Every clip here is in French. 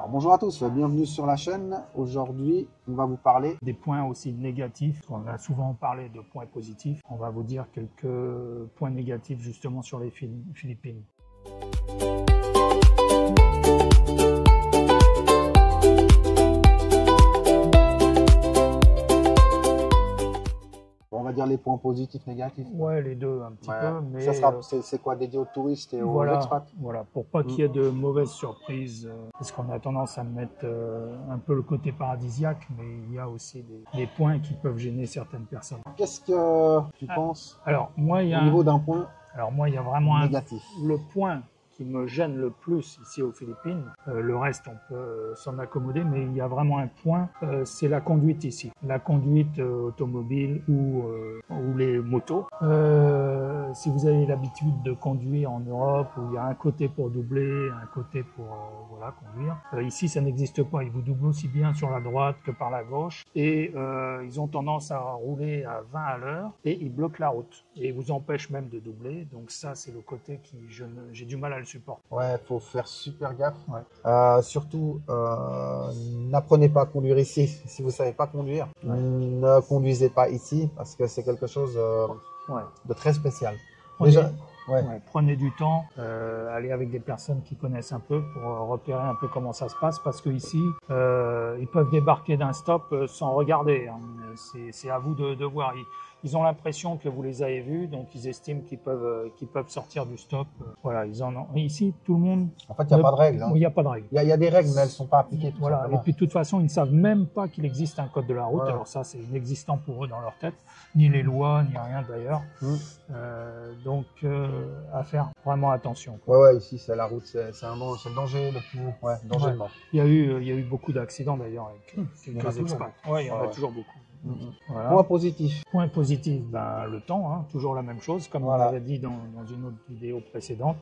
Alors, bonjour à tous, bienvenue sur la chaîne. Aujourd'hui, on va vous parler des points aussi négatifs. On a souvent parlé de points positifs. On va vous dire quelques points négatifs justement sur les Philippines. on va dire les points positifs, négatifs. Ouais, les deux un petit peu. Mais ça sera, c'est quoi, dédié aux touristes et aux expats? Voilà, pour pas qu'il y ait de mauvaises surprises, parce qu'on a tendance à mettre un peu le côté paradisiaque, mais il y a aussi des points qui peuvent gêner certaines personnes. Qu'est-ce que tu penses alors, moi, il y a au niveau d'un point alors moi, il y a vraiment négatif? Le point qui me gêne le plus ici aux Philippines, le reste on peut s'en accommoder, mais il y a vraiment un point, c'est la conduite ici. La conduite automobile ou les motos. Si vous avez l'habitude de conduire en Europe, où il y a un côté pour doubler, un côté pour voilà, conduire, ici ça n'existe pas. Ils vous doublent aussi bien sur la droite que par la gauche, et ils ont tendance à rouler à 20 à l'heure, et ils bloquent la route, et ils vous empêchent même de doubler. Donc ça, c'est le côté qui j'ai du mal à le supporter. Ouais, faut faire super gaffe. Ouais. Surtout, n'apprenez pas à conduire ici si vous savez pas conduire. Ouais. Ne conduisez pas ici parce que c'est quelque chose de très spécial. Prenez du temps, allez avec des personnes qui connaissent un peu pour repérer un peu comment ça se passe, parce que ici, ils peuvent débarquer d'un stop sans regarder. Hein. C'est à vous de voir. Ils ont l'impression que vous les avez vus, donc ils estiment qu'ils peuvent sortir du stop. Voilà, ils en ont. Ici, tout le monde. En fait, il n'y a pas de règles. Hein. Il n'y a pas de règles. Il y a des règles, mais elles ne sont pas appliquées. Voilà. Et puis, de toute façon, ils ne savent même pas qu'il existe un code de la route. Ouais. Alors ça, c'est inexistant pour eux dans leur tête, ni les lois, ni rien d'ailleurs. Donc, à faire vraiment attention. Ouais, ici, c'est la route, c'est le danger le plus danger de mort. Il y a eu beaucoup d'accidents d'ailleurs avec quelques expats. Ouais, il y en a toujours beaucoup. Voilà. Point positif. Point positif, le temps, hein, toujours la même chose, comme on l'avait dit dans une autre vidéo précédente.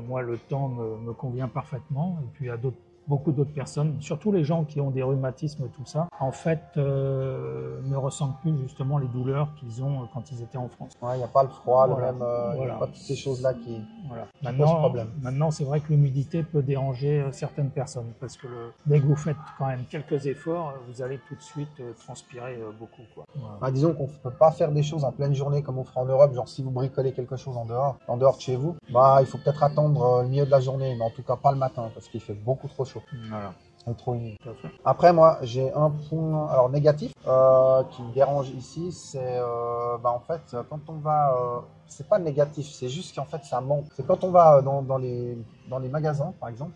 Moi, le temps me convient parfaitement, et puis il y a beaucoup d'autres personnes, surtout les gens qui ont des rhumatismes, tout ça, en fait, ne ressentent plus justement les douleurs qu'ils ont quand ils étaient en France. Ouais, il n'y a pas le froid, il n'y a pas toutes ces choses-là qui posent problème. Maintenant, c'est vrai que l'humidité peut déranger certaines personnes, parce que dès que vous faites quand même quelques efforts, vous allez tout de suite transpirer beaucoup. Quoi. Voilà. Disons qu'on ne peut pas faire des choses en pleine journée comme on fera en Europe, genre si vous bricolez quelque chose en dehors de chez vous, il faut peut-être attendre le milieu de la journée, mais en tout cas pas le matin, parce qu'il fait beaucoup trop chaud. Voilà. C'est trop humide. Après, moi, j'ai un point négatif qui me dérange ici, c'est en fait, quand on va, c'est pas négatif, c'est juste qu'en fait, ça manque. C'est quand on va dans les magasins, par exemple.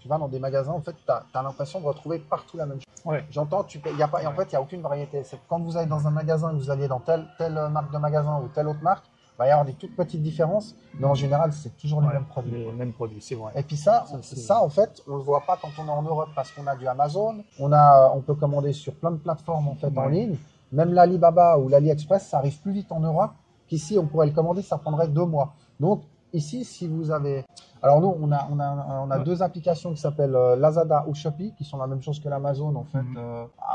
Tu vas dans des magasins, en fait, tu as l'impression de retrouver partout la même chose. Ouais. J'entends, en fait, il n'y a aucune variété. C'est quand vous allez dans un magasin et que vous allez dans telle marque de magasin ou telle autre marque, il va y avoir des toutes petites différences, mais en général, c'est toujours les mêmes produits. Les mêmes produits, c'est vrai. Et puis ça, en fait, on ne le voit pas quand on est en Europe parce qu'on a du Amazon, on peut commander sur plein de plateformes en fait en ligne. Même l'Alibaba ou l'AliExpress, ça arrive plus vite en Europe qu'ici, on pourrait le commander, ça prendrait 2 mois. Donc ici, si vous avez... Alors nous, on a 2 applications qui s'appellent Lazada ou Shopee, qui sont la même chose que l'Amazon, en fait,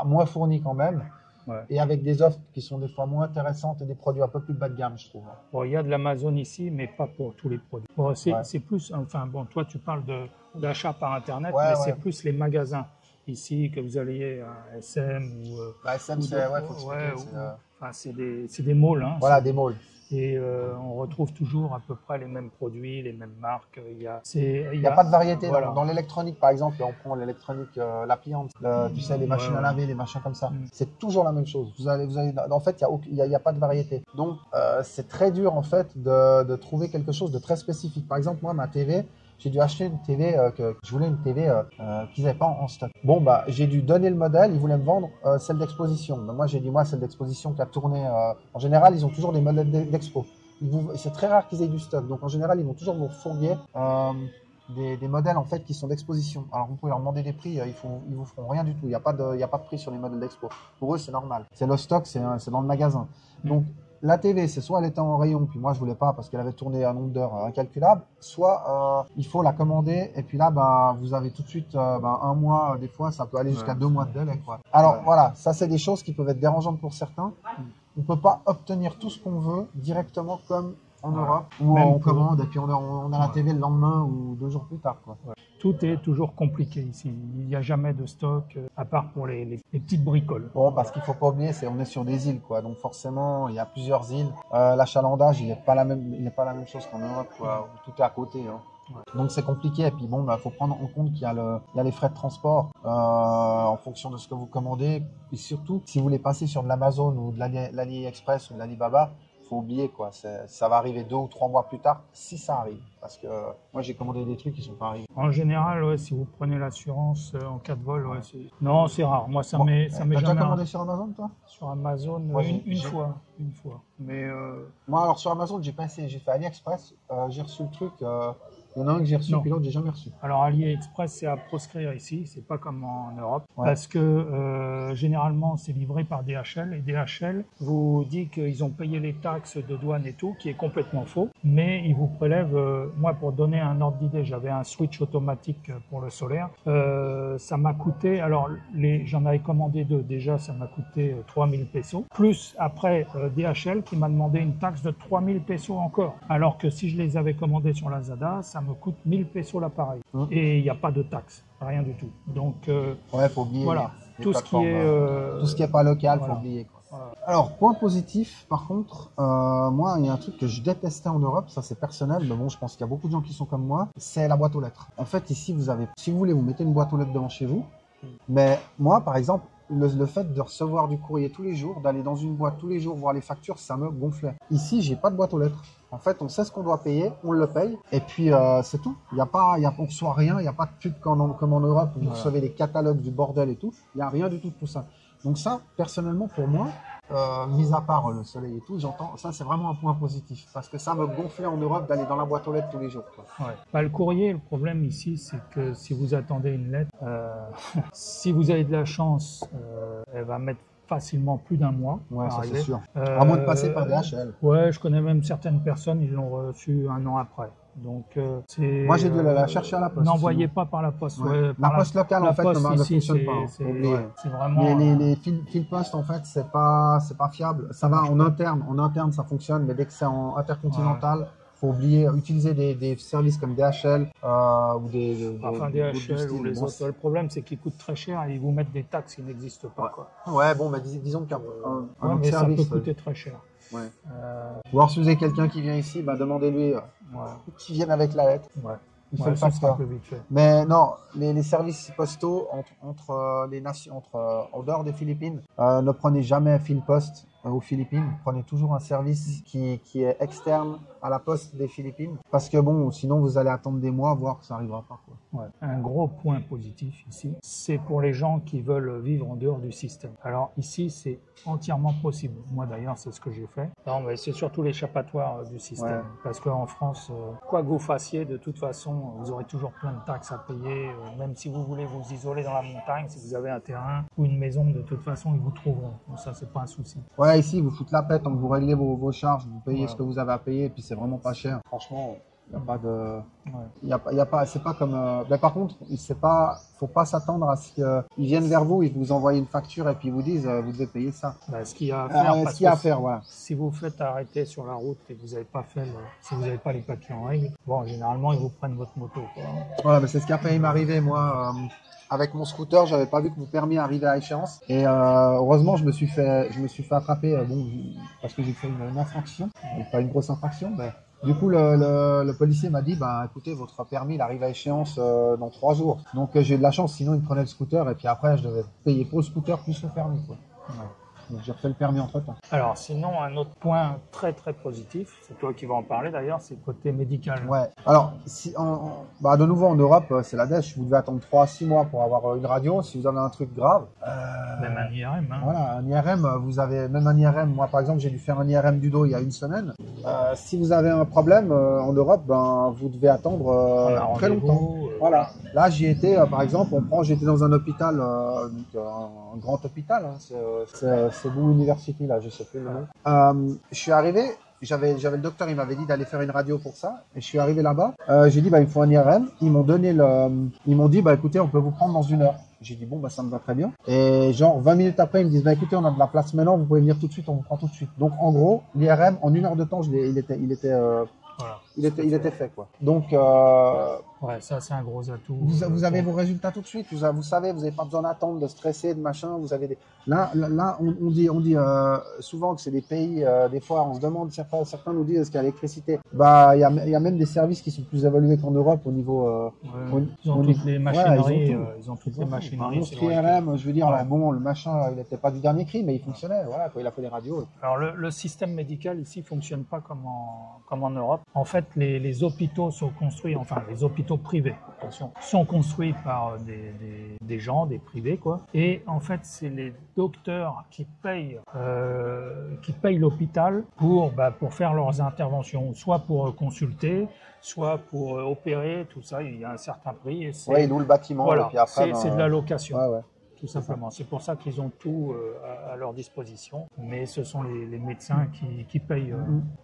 moins fournies quand même. Ouais. Et avec des offres qui sont des fois moins intéressantes et des produits un peu plus bas de gamme, je trouve. Bon, il y a de l'Amazon ici, mais pas pour tous les produits. Bon, c'est plus, enfin bon, toi tu parles d'achat par Internet, mais c'est plus les magasins ici que vous alliez à SM ou... SM, c'est des malls. Hein, voilà, des malls. Et on retrouve toujours à peu près les mêmes produits, les mêmes marques. Il n'y a pas de variété. Voilà. Dans l'électronique, par exemple, on prend l'électronique, la pliante, tu sais, les machines à laver, les machins comme ça. C'est toujours la même chose. En fait, il n'y a pas de variété. Donc, c'est très dur, en fait, de trouver quelque chose de très spécifique. Par exemple, moi, ma TV, j'ai dû acheter une TV, je voulais une TV qu'ils n'avaient pas en stock. Bon, j'ai dû donner le modèle, ils voulaient me vendre celle d'exposition. Donc, moi, j'ai dit, celle d'exposition qui a tourné. En général, ils ont toujours des modèles d'expo. C'est très rare qu'ils aient du stock. Donc, en général, ils vont toujours vous fournir des modèles en fait qui sont d'exposition. Alors, vous pouvez leur demander des prix, ils vous feront rien du tout. Il n'y a pas de prix sur les modèles d'expo. Pour eux, c'est normal. C'est le stock, c'est dans le magasin. Donc, la TV, c'est soit elle était en rayon, puis moi je voulais pas parce qu'elle avait tourné un nombre d'heures incalculable, soit il faut la commander et puis là vous avez tout de suite 1 mois, des fois ça peut aller jusqu'à 2 mois de délai quoi. Alors voilà, ça c'est des choses qui peuvent être dérangeantes pour certains. On peut pas obtenir tout ce qu'on veut directement comme en Europe, ou Même on commande et puis on a la TV le lendemain ou 2 jours plus tard, quoi. Ouais. Tout est toujours compliqué ici. Il n'y a jamais de stock, à part pour les petites bricoles. Bon, parce qu'il faut pas oublier, on est sur des îles, quoi. Donc forcément, il y a plusieurs îles. L'achalandage, il n'est pas la même chose qu'en Europe, quoi. Où tout est à côté, hein. Ouais. Donc c'est compliqué. Et puis bon, faut prendre en compte qu'il y a les frais de transport en fonction de ce que vous commandez. Et surtout, si vous voulez passer sur de l'Amazon ou de l'AliExpress ou de l'Alibaba, faut oublier, quoi. Ça va arriver 2 ou 3 mois plus tard, si ça arrive. Parce que moi, j'ai commandé des trucs qui sont pas arrivés. En général, ouais, si vous prenez l'assurance en cas de vol, ouais, non, c'est rare. Moi, ça m'est T'as jamais déjà commandé sur Amazon, toi? sur Amazon Moi, une fois. Mais Moi, alors sur Amazon, j'ai fait AliExpress. J'ai reçu le truc. Il y en a un que j'ai reçu, Non. puis l'autre, j'ai jamais reçu. alors AliExpress, c'est à proscrire ici. C'est pas comme en Europe, Ouais. parce que généralement, c'est livré par DHL et DHL vous dit qu'ils ont payé les taxes de douane et tout, qui est complètement faux. Mais ils vous prélèvent. Moi, pour donner un ordre d'idée, j'avais un switch automatique pour le solaire. Ça m'a coûté. Alors, j'en avais commandé 2. Déjà, ça m'a coûté 3000 pesos. Plus après DHL qui m'a demandé une taxe de 3000 pesos encore. Alors que si je les avais commandés sur Lazada, ça me coûte 1000 pesos l'appareil. Et il n'y a pas de taxe, rien du tout. Donc, Ouais, faut oublier. voilà. les Tout ce qui plateformes, tout ce qui est pas local, voilà. faut oublier, quoi. Voilà. Alors, point positif, par contre, moi, il y a un truc que je détestais en Europe, ça c'est personnel, mais bon, je pense qu'il y a beaucoup de gens qui sont comme moi, c'est la boîte aux lettres. En fait, ici, si vous voulez, vous mettez une boîte aux lettres devant chez vous, mais moi, par exemple, le fait de recevoir du courrier tous les jours, d'aller dans une boîte tous les jours, voir les factures, ça me gonflait. Ici, j'ai pas de boîte aux lettres. En fait, on sait ce qu'on doit payer, on le paye, et puis c'est tout. On reçoit rien, il n'y a pas de pub comme en Europe, où vous recevez les catalogues du bordel et tout. Il n'y a rien du tout de tout ça. Donc ça, personnellement, pour moi, mis à part le soleil et tout, ça c'est vraiment un point positif. Parce que ça me gonflait en Europe d'aller dans la boîte aux lettres tous les jours, quoi. Ouais. Bah, le courrier, le problème ici, c'est que si vous attendez une lettre, si vous avez de la chance, elle va mettre facilement plus d'un mois. Ouais, à ça arriver. c'est sûr. À moins de passer par DHL. Ouais, je connais même certaines personnes, ils l'ont reçu 1 an après. Donc, Moi, j'ai dû la chercher à la poste. N'envoyez pas par la poste. Ouais. Ouais, La poste locale, en fait, poste ne ici, fonctionne pas. c'est Oubliez. vraiment. Les fil poste, en fait, c'est pas fiable. Ça va en interne, ça fonctionne, mais dès que c'est en intercontinental, faut oublier, utiliser des services comme DHL ou DHL ou les autres. Le problème, c'est qu'ils coûtent très cher et ils vous mettent des taxes qui n'existent pas. Quoi. Ouais, bon, mais disons qu'un autre mais service. Ça peut coûter très cher. Ouais. Ou alors, si vous avez quelqu'un qui vient ici, demandez-lui qu'il vienne avec la lettre. Ouais. Il fait le ça sera facteur. plus vite fait. Mais non, les services postaux entre les nations, en dehors des Philippines, ne prenez jamais fil poste aux Philippines. Prenez toujours un service qui est externe à la poste des Philippines. Parce que bon, sinon vous allez attendre des mois, voire que ça n'arrivera pas, quoi. Ouais. Un gros point positif ici, c'est pour les gens qui veulent vivre en dehors du système. Alors ici, c'est entièrement possible. Moi d'ailleurs, c'est ce que j'ai fait. Non, mais c'est surtout l'échappatoire du système. Ouais. Parce qu'en France, quoi que vous fassiez, de toute façon, vous aurez toujours plein de taxes à payer. Même si vous voulez vous isoler dans la montagne, si vous avez un terrain ou une maison, de toute façon, ils vous trouveront. Donc ça, c'est pas un souci. Ouais, ici, vous foutez la paix tant que vous réglez vos charges, vous payez ce que vous avez à payer, et puis c'est vraiment pas cher. Franchement, il n'y a pas de... Y a pas, c'est pas comme... Mais par contre, faut pas s'attendre à ce qu'ils viennent vers vous, ils vous envoient une facture et puis ils vous disent vous devez payer ça. Ce qu'il y a à faire, ce qu'il y a à faire, voilà. Si vous faites arrêter sur la route et que vous n'avez pas si vous n'avez pas les papiers en règle, bon, généralement, ils vous prennent votre moto, quoi. Voilà, mais c'est ce qui a failli m'arriver, moi. Avec mon scooter, j'avais pas vu que mon permis arrivait à échéance. Et heureusement, je me suis fait attraper, parce que j'ai fait une infraction, pas une grosse infraction, mais du coup, le policier m'a dit, écoutez, votre permis, il arrive à échéance dans 3 jours. Donc j'ai eu de la chance, sinon il me prenait le scooter et puis après, je devais payer pour le scooter plus le permis, quoi. Ouais. Donc j'ai refait le permis entre-temps. Alors sinon, un autre point très très positif, c'est toi qui vas en parler d'ailleurs, c'est le côté médical. Ouais. Alors, de nouveau en Europe, c'est la dèche. Vous devez attendre 3 à 6 mois pour avoir une radio si vous avez un truc grave. Même un IRM. Hein. Voilà, un IRM, vous avez même un IRM. Moi, par exemple, j'ai dû faire un IRM du dos il y a 1 semaine. Si vous avez un problème en Europe, vous devez attendre très longtemps. Voilà. Là, j'y étais, par exemple, j'étais dans un hôpital, un grand hôpital. Hein, c'est Cebu University, là, je sais plus le nom. Je suis arrivé. j'avais le docteur, il m'avait dit d'aller faire une radio pour ça. Et je suis arrivé là-bas. J'ai dit, bah, il me faut un IRM. Ils m'ont dit, bah, écoutez, on peut vous prendre dans 1 heure. J'ai dit, bon, bah, ça me va très bien. Et genre, 20 minutes après, ils me disent, bah, écoutez, on a de la place maintenant, vous pouvez venir tout de suite, on vous prend tout de suite. Donc, en gros, l'IRM, en 1 heure de temps, il était fait, quoi. Donc, ouais, ça, c'est un gros atout. vous avez vos résultats tout de suite. Vous savez, vous n'avez pas besoin d'attendre, de stresser, de machin. Vous avez là, on dit souvent que c'est des pays, des fois, on se demande, certains nous disent est-ce qu'il y a l'électricité. Bah, il y a même des services qui sont plus évolués qu'en Europe au niveau. Ils ont toutes les machineries. Ils ont toutes les machineries. IRM, je veux dire, là, bon, le machin, il n'était pas du dernier cri, mais il fonctionnait. Voilà, quoi, il a fait les radios. Alors, le système médical ici fonctionne pas comme en Europe. En fait, les hôpitaux sont construits, enfin, les hôpitaux privés, attention, sont construits par des gens, des privés, quoi. Et en fait, c'est les docteurs qui payent l'hôpital pour faire leurs interventions, soit pour consulter, soit pour opérer, tout ça. Il y a un certain prix. Oui, ils louent le bâtiment. Voilà, et puis après, c'est de la location. Ouais. Tout simplement. C'est pour ça qu'ils ont tout à leur disposition, mais ce sont les médecins qui payent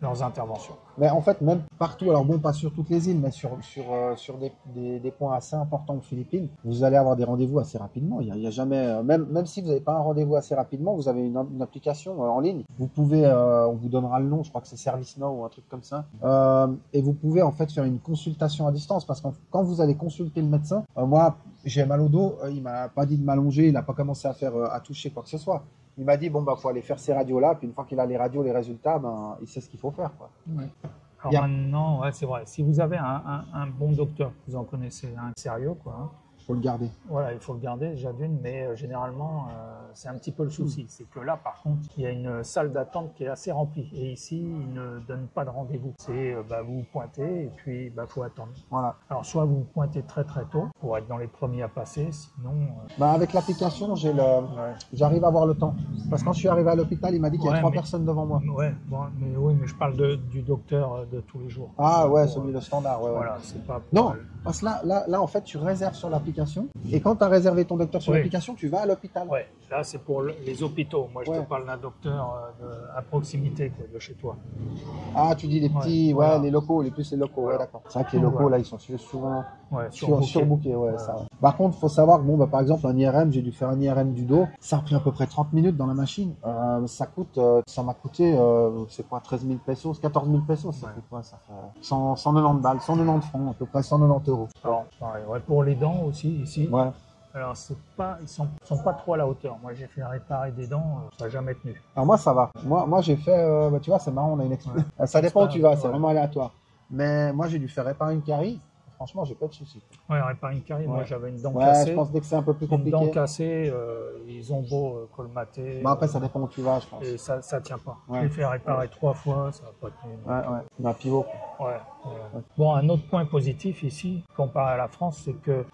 leurs interventions. Mais en fait, même partout, alors bon, pas sur toutes les îles, mais sur des points assez importants aux Philippines, vous allez avoir des rendez-vous assez rapidement. Il y a jamais, même si vous n'avez pas un rendez-vous assez rapidement, vous avez une application en ligne. Vous pouvez, on vous donnera le nom, je crois que c'est Service Now ou un truc comme ça, et vous pouvez en fait faire une consultation à distance, parce que quand vous allez consulter le médecin, moi, j'ai mal au dos, il m'a pas dit de m'allonger, il n'a pas commencé à toucher quoi que ce soit. Il m'a dit, bon, bah, faut aller faire ces radios-là, puis une fois qu'il a les radios, les résultats, ben, il sait ce qu'il faut faire, quoi. Ouais. Alors maintenant, ouais, c'est vrai, si vous avez un bon docteur, vous en connaissez un sérieux, quoi. Hein. Faut le garder. Voilà, il faut le garder déjà d'une, mais généralement, c'est un petit peu le souci. C'est que là, par contre, il y a une salle d'attente qui est assez remplie. Et ici, ils ne donnent pas de rendez-vous. C'est, vous pointez et puis, faut attendre. Voilà. Alors, soit vous pointez très très tôt pour être dans les premiers à passer, sinon... Avec l'application, j'arrive à avoir le temps. Parce que quand je suis arrivé à l'hôpital, il m'a dit qu'il y a 3 personnes devant moi. Ouais, bon, mais je parle du docteur de tous les jours. Ah ouais, celui le standard. Ouais, voilà, c'est pas... Non, parce que là, en fait, tu réserves sur l'application. Et quand tu as réservé ton docteur sur l'application, tu vas à l'hôpital. Ouais, là c'est pour les hôpitaux. Moi je te parle d'un docteur à proximité quoi, de chez toi. Ah, tu dis les petits, les locaux, les locaux, ouais, d'accord. C'est vrai que les locaux là, ils sont souvent surbookés. Ça. Par contre, il faut savoir que par exemple, un IRM, j'ai dû faire un IRM du dos, ça a pris à peu près 30 minutes dans la machine. Ça m'a coûté, c'est quoi, 13 000 pesos, 14 000 pesos, ça fait quoi? Ça fait 190 balles, 190 francs, à peu près 190 euros. Alors, pareil, pour les dents aussi, ici. Ouais. Alors, ils sont pas trop à la hauteur. Moi, j'ai fait réparer des dents, ça n'a jamais tenu. Alors, moi, ça va. Moi j'ai fait, tu vois, c'est marrant, on a une expérience. Ça dépend où tu vas, c'est vraiment aléatoire. Mais moi, j'ai dû faire réparer une carie. Franchement, j'ai pas de soucis. Ouais, réparer une carie, moi, j'avais une dent cassée. Je pense dès que c'est un peu plus compliqué. Une dent cassée, ils ont beau colmater. Après, ça dépend où tu vas, je pense. Et ça tient pas. J'ai fait réparer 3 fois, ça n'a pas tenu. Un pivot. Ouais. Bon, un autre point positif ici, comparé à la France, c'est que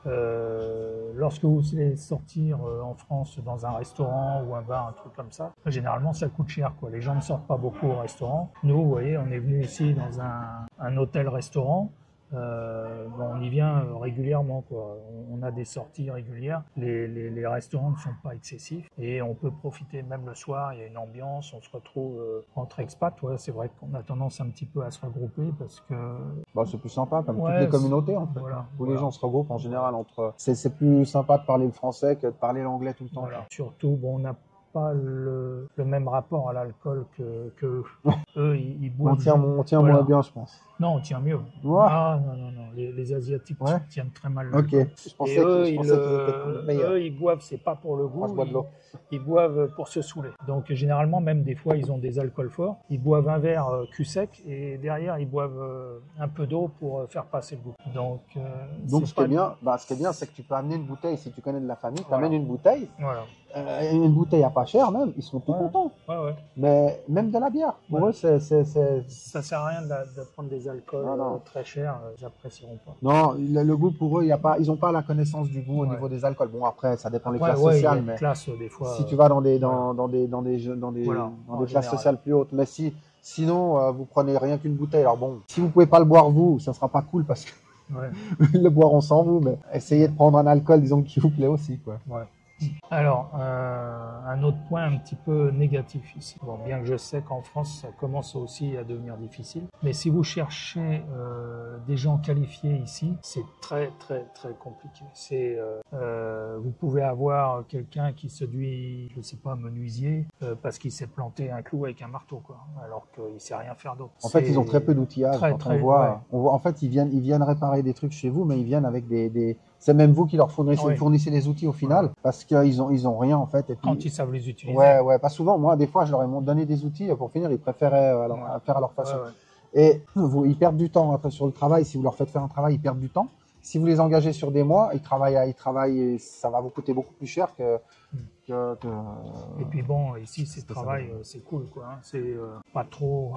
lorsque vous allez sortir en France dans un restaurant ou un bar, un truc comme ça, généralement ça coûte cher, quoi. Les gens ne sortent pas beaucoup au restaurant. Nous, vous voyez, on est venu ici dans un hôtel-restaurant. On y vient régulièrement, quoi. On a des sorties régulières. Les restaurants ne sont pas excessifs et on peut profiter même le soir. Il y a une ambiance, on se retrouve entre expats. Ouais, c'est vrai qu'on a tendance un petit peu à se regrouper parce que c'est plus sympa comme toutes les communautés en fait. Où les gens se regroupent en général entre. C'est plus sympa de parler le français que de parler l'anglais tout le temps. Voilà. Surtout, on n'a pas le même rapport à l'alcool que eux, ils boivent. On tient moins bien, je pense. Non, on tient mieux. Ah non. Les Asiatiques tiennent très mal. Ok. Je pensais qu'ils étaient meilleurs. Eux, ils boivent, c'est pas pour le goût. Moi, je bois de l'eau. Ils boivent pour se saouler. Donc généralement, même des fois, ils ont des alcools forts. Ils boivent un verre cul sec et derrière, ils boivent un peu d'eau pour faire passer le goût. Donc ce qui est bien, c'est que tu peux amener une bouteille. Si tu connais de la famille, tu amènes une bouteille. Voilà. Une bouteille à pas cher même, ils sont tout contents. Ouais. Mais même de la bière, pour eux, ça sert à rien de prendre des alcools très chers, ils apprécieront pas. Non, le goût pour eux, ils n'ont pas la connaissance du goût au niveau des alcools. Bon, après, ça dépend des classes sociales, mais des fois, si tu vas dans des classes sociales plus hautes, mais sinon vous prenez rien qu'une bouteille. Alors bon, si vous pouvez pas le boire vous, ça sera pas cool parce que le boire on s'en vous, mais essayez de prendre un alcool, disons qui vous plaît aussi, quoi. Ouais. Alors, un autre point un petit peu négatif ici. Bon, bien que je sais qu'en France, ça commence aussi à devenir difficile. Mais si vous cherchez des gens qualifiés ici, c'est très, très, très compliqué. Vous pouvez avoir quelqu'un qui se dit, je sais pas, menuisier, parce qu'il s'est planté un clou avec un marteau, quoi, alors qu'il sait rien faire d'autre. En fait, ils ont très peu d'outillage. On voit, en fait, ils viennent réparer des trucs chez vous, mais ils viennent avec c'est même vous qui leur fournissez les outils au final, parce qu'ils ont rien en fait. Et puis, quand ils savent les utiliser. Ouais, pas souvent. Moi, des fois, je leur ai donné des outils pour finir, ils préféraient faire à leur façon. Et ils perdent du temps après sur le travail. Si vous leur faites faire un travail, ils perdent du temps. Si vous les engagez sur des mois, ils travaillent et ça va vous coûter beaucoup plus cher que. Et puis bon, ici, c'est travail, c'est cool, quoi. Hein. C'est pas trop.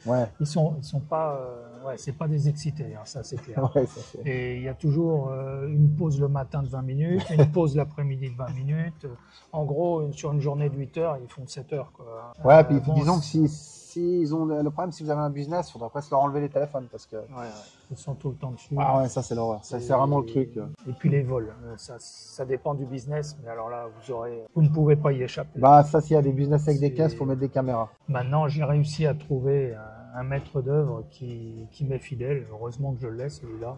Ouais. Ils sont pas. C'est pas des excités, hein, ça c'est clair. Ouais, et il y a toujours une pause le matin de 20 minutes, une pause l'après-midi de 20 minutes. En gros, sur une journée de 8 heures, ils font 7 heures, quoi. Ouais, puis disons que si ils ont le problème, si vous avez un business, il faudrait presque leur enlever les téléphones parce que. Ils sont tout le temps dessus. Ah ouais, ça c'est l'horreur. C'est vraiment le truc. Et puis les vols, ça dépend du business, mais alors là, vous ne pouvez pas y échapper. Bah ça, s'il y a des business avec des caisses, faut mettre des caméras. Maintenant, j'ai réussi à trouver un maître d'œuvre qui m'est fidèle. Heureusement que je l'ai, celui-là,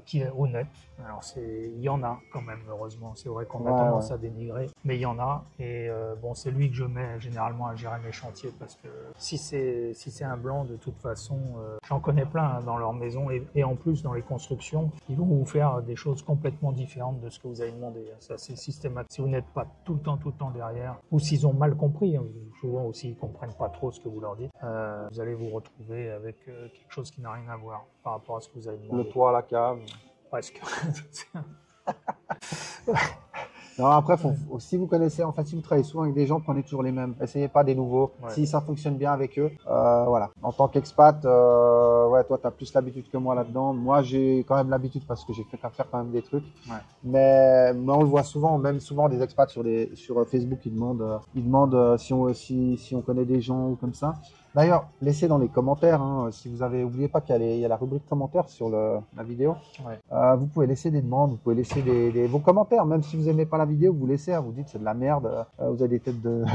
qui est honnête. Alors il y en a quand même, heureusement. C'est vrai qu'on a tendance à dénigrer, mais il y en a. Et c'est lui que je mets généralement à gérer mes chantiers parce que si c'est un blanc, de toute façon, j'en connais plein dans leur maison et en plus dans les constructions, ils vont vous faire des choses complètement différentes de ce que vous avez demandé. Ça, c'est systématique. Si vous n'êtes pas tout le temps derrière, ou s'ils ont mal compris, souvent aussi ils comprennent pas trop ce que vous leur dites, vous allez vous retrouver avec quelque chose qui n'a rien à voir par rapport à ce que vous avez demandé. Le toit, la cave. Presque. Non, après, si vous connaissez, en fait, si vous travaillez souvent avec des gens, prenez toujours les mêmes. Essayez pas des nouveaux. Ouais. Si ça fonctionne bien avec eux, voilà. En tant qu'expat, toi, tu as plus l'habitude que moi là-dedans. Moi, j'ai quand même l'habitude parce que j'ai fait faire quand même des trucs. Ouais. Mais on le voit souvent, même souvent des expats sur Facebook, ils demandent si on connaît des gens ou comme ça. D'ailleurs, laissez dans les commentaires, si vous avez, oubliez pas qu'il y a la rubrique commentaires sur la vidéo. Ouais. Vous pouvez laisser des demandes, vous pouvez laisser vos commentaires, même si vous aimez pas la vidéo, vous laissez, vous dites c'est de la merde, vous avez des têtes de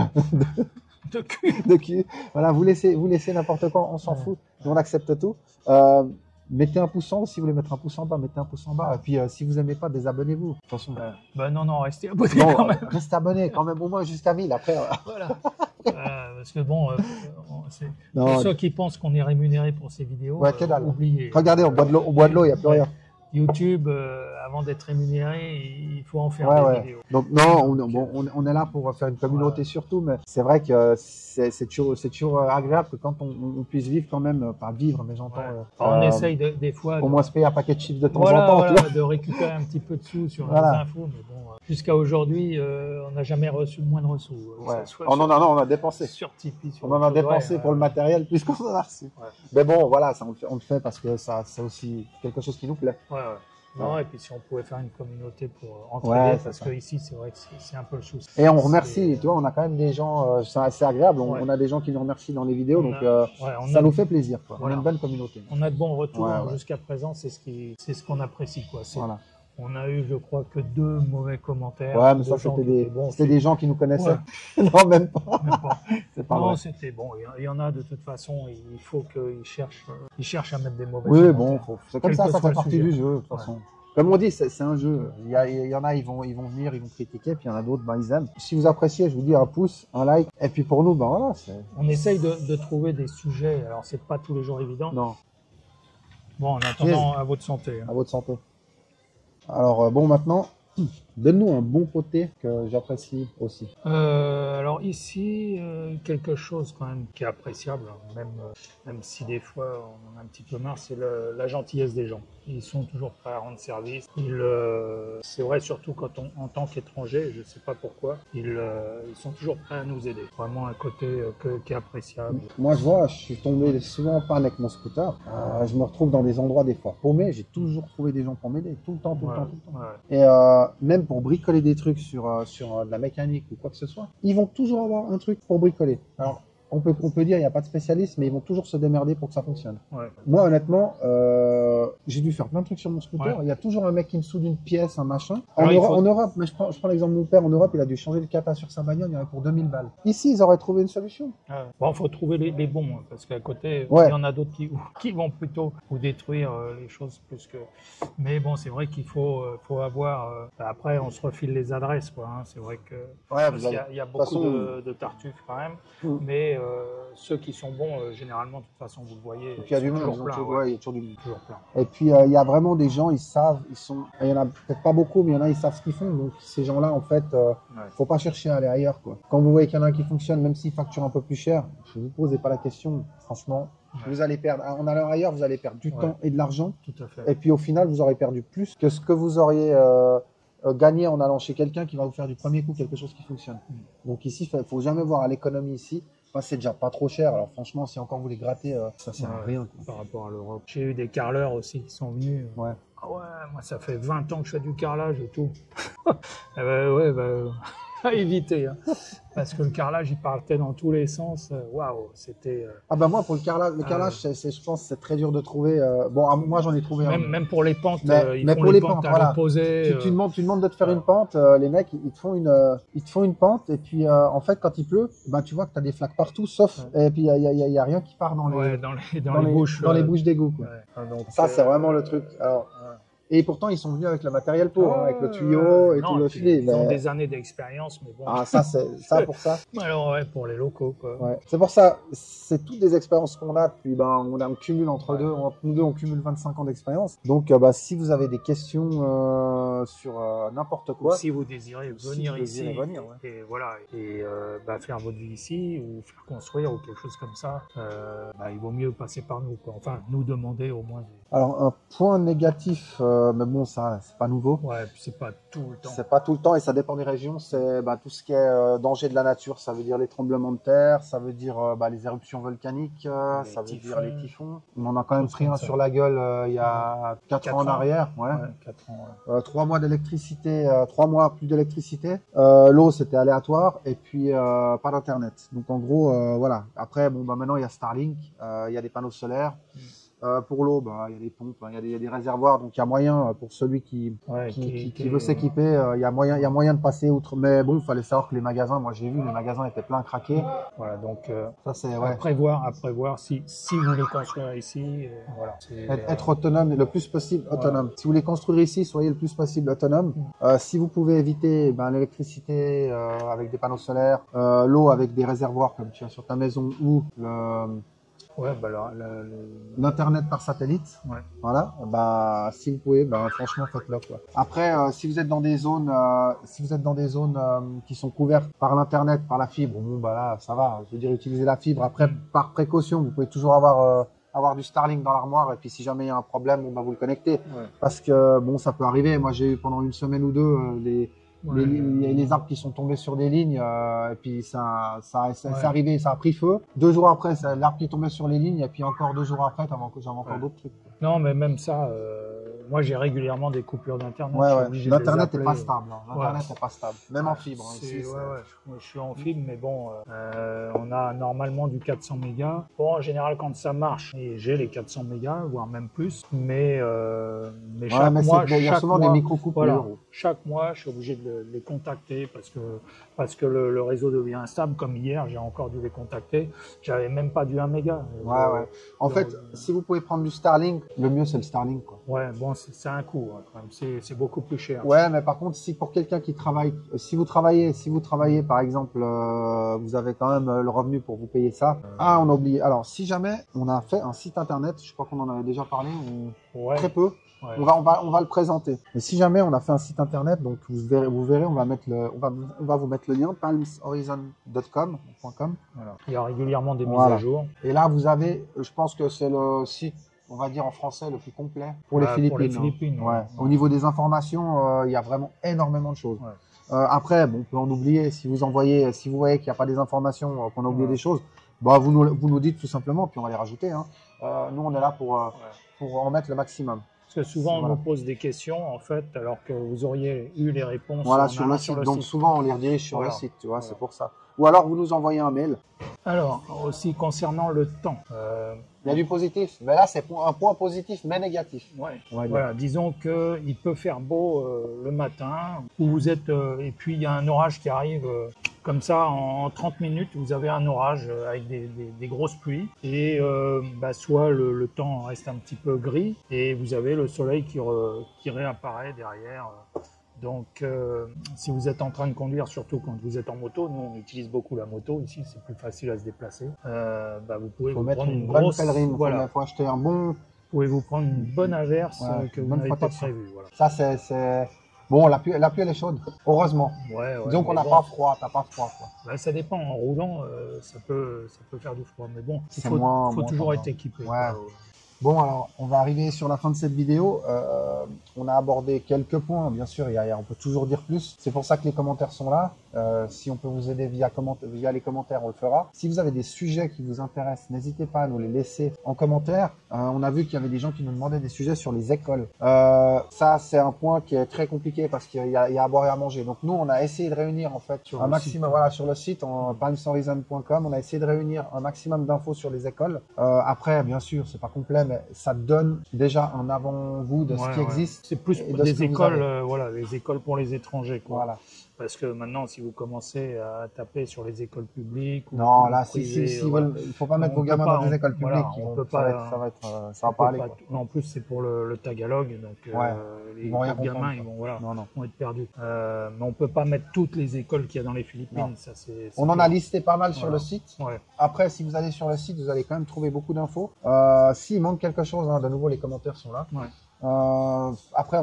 cul. Voilà, vous laissez n'importe quoi, on s'en fout, on accepte tout. Mettez un pouce en haut, si vous voulez mettre un pouce en bas, mettez un pouce en bas. Et puis, si vous aimez pas, désabonnez-vous. De toute façon. Non, restez abonné quand même. Restez abonné quand même, au moins jusqu'à 1000. Après, voilà. Parce que bon, pour ceux qui pensent qu'on est rémunéré pour ces vidéos, oubliez. Regardez, on boit de l'eau, il n'y a plus rien. YouTube, avant d'être rémunéré, il faut en faire des vidéos. Donc non, on est là pour faire une communauté surtout, mais c'est vrai que c'est toujours agréable que quand on puisse vivre quand même, pas vivre, mais j'entends. On essaye des fois au moins se payer un paquet de chiffres de temps en temps. De récupérer un petit peu de sous sur nos infos, mais bon, jusqu'à aujourd'hui, on n'a jamais reçu le moindre sous. On a dépensé. Sur Tipeee. On en a dépensé pour le matériel plus qu'on en a reçu. Mais bon, voilà, ça, on le fait parce que c'est aussi quelque chose qui nous plaît. Non, et puis si on pouvait faire une communauté pour entraider, parce que ici, c'est vrai que c'est un peu le souci. Et on remercie, tu vois, on a quand même des gens, c'est assez agréable, on a des gens qui nous remercient dans les vidéos, donc ça nous fait plaisir, quoi. On a une bonne communauté. On a de bons retours jusqu'à présent, c'est ce qu'on apprécie, quoi. On a eu, je crois, que 2 mauvais commentaires. Ouais, mais ça, c'était des gens qui nous connaissaient. Non, même pas. C'est pas vrai. C'était bon. Il y en a de toute façon, il faut qu'ils cherchent à mettre des mauvais commentaires. Oui, bon, c'est comme ça fait partie du jeu, de toute façon. Comme on dit, c'est un jeu. Il y en a, ils vont venir, ils vont critiquer, puis il y en a d'autres, ils aiment. Si vous appréciez, je vous dis un pouce, un like, et puis pour nous, voilà. On essaye de trouver des sujets. Alors, c'est pas tous les jours évident. Non. Bon, en attendant, à votre santé. À votre santé. Alors, maintenant, donne-nous un bon côté que j'apprécie aussi. Alors ici, quelque chose quand même qui est appréciable, même si des fois on en a un petit peu marre, c'est la gentillesse des gens. Ils sont toujours prêts à rendre service. C'est vrai surtout quand en tant qu'étranger, je ne sais pas pourquoi, ils sont toujours prêts à nous aider. Vraiment un côté qui est appréciable. Moi je suis tombé souvent en panne avec mon scooter. Je me retrouve dans des endroits des fois paumés. J'ai toujours trouvé des gens pour m'aider, tout le temps. Ouais. Et même pour bricoler des trucs sur de la mécanique ou quoi que ce soit, ils vont toujours avoir un truc pour bricoler. Alors, on peut dire il n'y a pas de spécialistes, mais ils vont toujours se démerder pour que ça fonctionne. Ouais. Moi, honnêtement, j'ai dû faire plein de trucs sur mon scooter. Ouais. Il y a toujours un mec qui me soude une pièce, un machin. Alors, En Europe, mais je prends l'exemple de mon père. En Europe, il a dû changer le cata sur sa bagnole, il y en avait pour 2000 balles. Ici, ils auraient trouvé une solution. Bon, faut trouver les bons, hein, parce qu'à côté, Ouais. il y en a d'autres qui vont plutôt vous détruire les choses plus que. Mais bon, c'est vrai qu'il faut avoir. Après, on se refile les adresses, quoi. Hein. C'est vrai que il y a beaucoup de tartuffes quand même, mais ceux qui sont bons, généralement, de toute façon, vous le voyez. Et puis il y a du monde, toujours plein. il y a toujours du monde. Toujours plein. Et puis il y a vraiment des gens, ils savent, il y en a peut-être pas beaucoup, mais il y en a, ils savent ce qu'ils font. Donc ces gens-là, en fait, faut pas chercher à aller ailleurs, quoi. Quand vous voyez qu'il y en a un qui fonctionne, même s'il facture un peu plus cher, je vous posez pas la question. Franchement, vous allez perdre. En allant ailleurs, vous allez perdre du temps et de l'argent. Tout à fait. Et puis au final, vous aurez perdu plus que ce que vous auriez gagné en allant chez quelqu'un qui va vous faire du premier coup quelque chose qui fonctionne. Donc ici, faut jamais voir à l'économie ici. Enfin, c'est déjà pas trop cher. Alors franchement, si encore vous les grattez, ça sert à rien, quoi. Par rapport à l'Europe. J'ai eu des carleurs aussi qui sont venus. Ouais. Ah ouais, moi ça fait 20 ans que je fais du carrelage et tout. À éviter. Hein. Parce que le carrelage, il partait dans tous les sens. Waouh, c'était. Ah bah moi pour le carrelage, je pense que c'est très dur de trouver. Bon, moi j'en ai trouvé même pour les pentes, mais pour les pentes, à voilà. l'opposé. Tu demandes de te faire une pente, les mecs ils te font une pente et puis en fait quand il pleut, bah tu vois que tu as des flaques partout sauf et puis il y a rien qui part dans les dans les bouches d'égout, quoi. Donc, ça c'est vraiment le truc. Alors, et pourtant, ils sont venus avec le matériel pour, avec le tuyau et tout le filet. Ils ont des années d'expérience, mais bon. Ah, ça, c'est ça pour ça. Alors, ouais, pour les locaux, quoi. Ouais. C'est pour ça, c'est toutes des expériences qu'on a depuis, on cumule entre deux, nous deux, on cumule 25 ans d'expérience. Donc, si vous avez des questions sur n'importe quoi. Ou si vous désirez venir ici, et voilà, et faire votre vie ici, ou faire construire, ou quelque chose comme ça, il vaut mieux passer par nous, quoi. Enfin, nous demander au moins. Alors, un point négatif, mais bon, ça, c'est pas nouveau. Ouais, c'est pas tout le temps. C'est pas tout le temps et ça dépend des régions. C'est tout ce qui est danger de la nature. Ça veut dire les tremblements de terre, ça veut dire les éruptions volcaniques, ça veut dire les typhons. On en a quand même pris un sur la gueule il y a 4 ans en arrière. Ouais. 4 ans. 3 mois d'électricité, 3 mois plus d'électricité. L'eau, c'était aléatoire et puis pas d'internet. Donc en gros, voilà. Après, maintenant il y a Starlink, il y a des panneaux solaires. Pour l'eau, il y a des pompes, il y a des réservoirs, donc il y a moyen pour celui qui veut s'équiper, il y a moyen de passer outre. Mais bon, il fallait savoir que les magasins, moi j'ai vu, les magasins étaient pleins craqués. Voilà, donc ça c'est à prévoir si vous voulez construire ici, voilà. Être autonome le plus possible, autonome. Si vous voulez construire ici, soyez le plus possible autonome. Si vous pouvez éviter l'électricité avec des panneaux solaires, l'eau avec des réservoirs comme tu as sur ta maison ou l'internet par satellite. Ouais. Voilà. Si vous pouvez, franchement, faites-le, quoi. Après, si vous êtes dans des zones, qui sont couvertes par l'internet, par la fibre, là, ça va. Je veux dire, utilisez la fibre. Après, par précaution, vous pouvez toujours avoir du Starlink dans l'armoire et puis si jamais il y a un problème, vous le connectez. Ouais. Parce que ça peut arriver. Moi, j'ai eu pendant une semaine ou deux les arbres qui sont tombés sur des lignes et puis c'est arrivé, ça a pris feu. 2 jours après, c'est l'arbre qui tombait sur les lignes et puis encore 2 jours après, j'avais encore d'autres trucs. Non, mais même ça, moi j'ai régulièrement des coupures d'internet. L'internet n'est pas stable. L'internet n'est pas stable, même en fibre. Ici, je suis en fibre, mais bon, on a normalement du 400 mégas. Bon, en général, quand ça marche, et j'ai les 400 mégas, voire même plus, mais chaque mois, il y a souvent des micro-coupures. Voilà, chaque mois, je suis obligé de les contacter parce que le réseau devient instable. Comme hier, j'ai encore dû les contacter. J'avais même pas du 1 méga. En fait, si vous pouvez prendre du Starlink, le mieux c'est le Starlink, quoi. Ouais, bon, c'est un coût, hein, quand même. C'est beaucoup plus cher. Ouais, mais par contre, si pour quelqu'un qui travaille, si vous travaillez, par exemple, vous avez quand même le revenu pour vous payer ça. On a oublié. Alors, si jamais on a fait un site internet, je crois qu'on en avait déjà parlé, très peu. Ouais. On va le présenter. Et si jamais on a fait un site internet, donc vous verrez, on va vous mettre le lien palmshorizon.com. Voilà. Il y a régulièrement des mises à jour. Et là, vous avez, je pense que c'est le site, on va dire en français, le plus complet pour les Philippines. Pour les Philippines. Ouais. Au niveau des informations, il y a vraiment énormément de choses. Ouais. Après, on peut en oublier. Si vous voyez qu'il n'y a pas des informations, qu'on a oublié des choses, vous nous dites tout simplement, puis on va les rajouter. Hein. Nous, on est là pour en mettre le maximum. Parce que souvent, on Voilà. nous pose des questions, en fait, alors que vous auriez eu les réponses Voilà, en sur allant le site. Donc site. souvent, on les redirige sur Voilà. le site, tu vois, Voilà. c'est pour ça. Ou alors, vous nous envoyez un mail. Alors, aussi concernant le temps. Il y a du positif. Mais là, c'est un point positif, mais négatif. Ouais. On va dire. Voilà, disons qu'il peut faire beau le matin, où vous êtes, et puis il y a un orage qui arrive comme ça en 30 minutes, vous avez un orage avec des grosses pluies, et soit le temps reste un petit peu gris, et vous avez le soleil qui réapparaît derrière. Donc, si vous êtes en train de conduire, surtout quand vous êtes en moto, nous on utilise beaucoup la moto ici, c'est plus facile à se déplacer. Vous pouvez Faut vous mettre prendre une une bonne grosse, pèlerine. voilà, Faut acheter un bon. pouvez-vous prendre une bonne averse Ouais, que une vous bonne n'avez pas protection. prévue. Voilà. Ça, c'est. Bon, la pluie, elle est chaude. Heureusement. Ouais, Disons qu'on mais n'a bon, pas froid. T'as pas froid, quoi. ça dépend. En roulant, ça peut faire du froid. Mais bon, il C'est faut moins toujours tendance. être équipé. Ouais. Quoi. Bon, alors, on va arriver sur la fin de cette vidéo. On a abordé quelques points. Bien sûr, on peut toujours dire plus. C'est pour ça que les commentaires sont là. Si on peut vous aider via les commentaires, on le fera. Si vous avez des sujets qui vous intéressent, n'hésitez pas à nous les laisser en commentaire. On a vu qu'il y avait des gens qui nous demandaient des sujets sur les écoles. Ça, c'est un point qui est très compliqué parce qu'il y a à boire et à manger. Donc, nous, on a essayé de réunir, en fait, Sur un le maximum, site. voilà, sur le site, en palmsansreason.com. On a essayé de réunir un maximum d'infos sur les écoles. Après, bien sûr, c'est pas complet, mais ça donne déjà un avant-goût de ce qui existe. C'est plus et de ce des que vous écoles, avez. voilà, les écoles pour les étrangers, quoi. Voilà. Parce que maintenant, si vous commencez à taper sur les écoles publiques ou Non, là, privées, il faut pas mettre on vos peut gamins pas, dans des écoles publiques. voilà, ils on vont- peut ça pas- va pas aller. Quoi. Non, en plus, c'est pour le tagalog, donc Ouais, les ils vont rien gamins, comprendre, ils quoi. vont, voilà, Non. vont être perdus. Mais on peut pas mettre toutes les écoles qu'il y a dans les Philippines. Non. Ça, c'est On en a listé pas mal sur Voilà. le site. Ouais. Après, si vous allez sur le site, vous allez quand même trouver beaucoup d'infos. S'il manque quelque chose, hein, de nouveau, les commentaires sont là. Ouais. Après,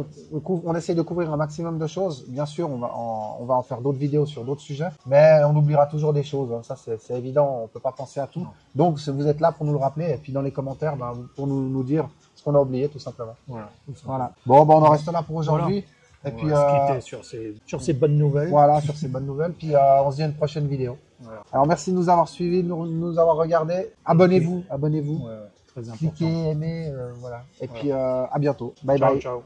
on essaie de couvrir un maximum de choses. Bien sûr, on va en faire d'autres vidéos sur d'autres sujets, mais on oubliera toujours des choses. Hein. Ça, c'est évident. On peut pas penser à tout. Non. Donc, vous êtes là pour nous le rappeler et puis dans les commentaires, pour nous dire ce qu'on a oublié, tout simplement. Voilà. tout ça. Voilà. Bon, on en reste là pour aujourd'hui. Et On puis, va se quitter sur ces bonnes nouvelles. voilà, sur ces bonnes nouvelles. Puis, on se dit à une prochaine vidéo. Voilà. Alors, merci de nous avoir suivis, de nous avoir regardés. Abonnez-vous. Ouais, très important. Cliquez, aimez, voilà. Et Voilà. puis, à bientôt. Bye Ciao, bye. ciao.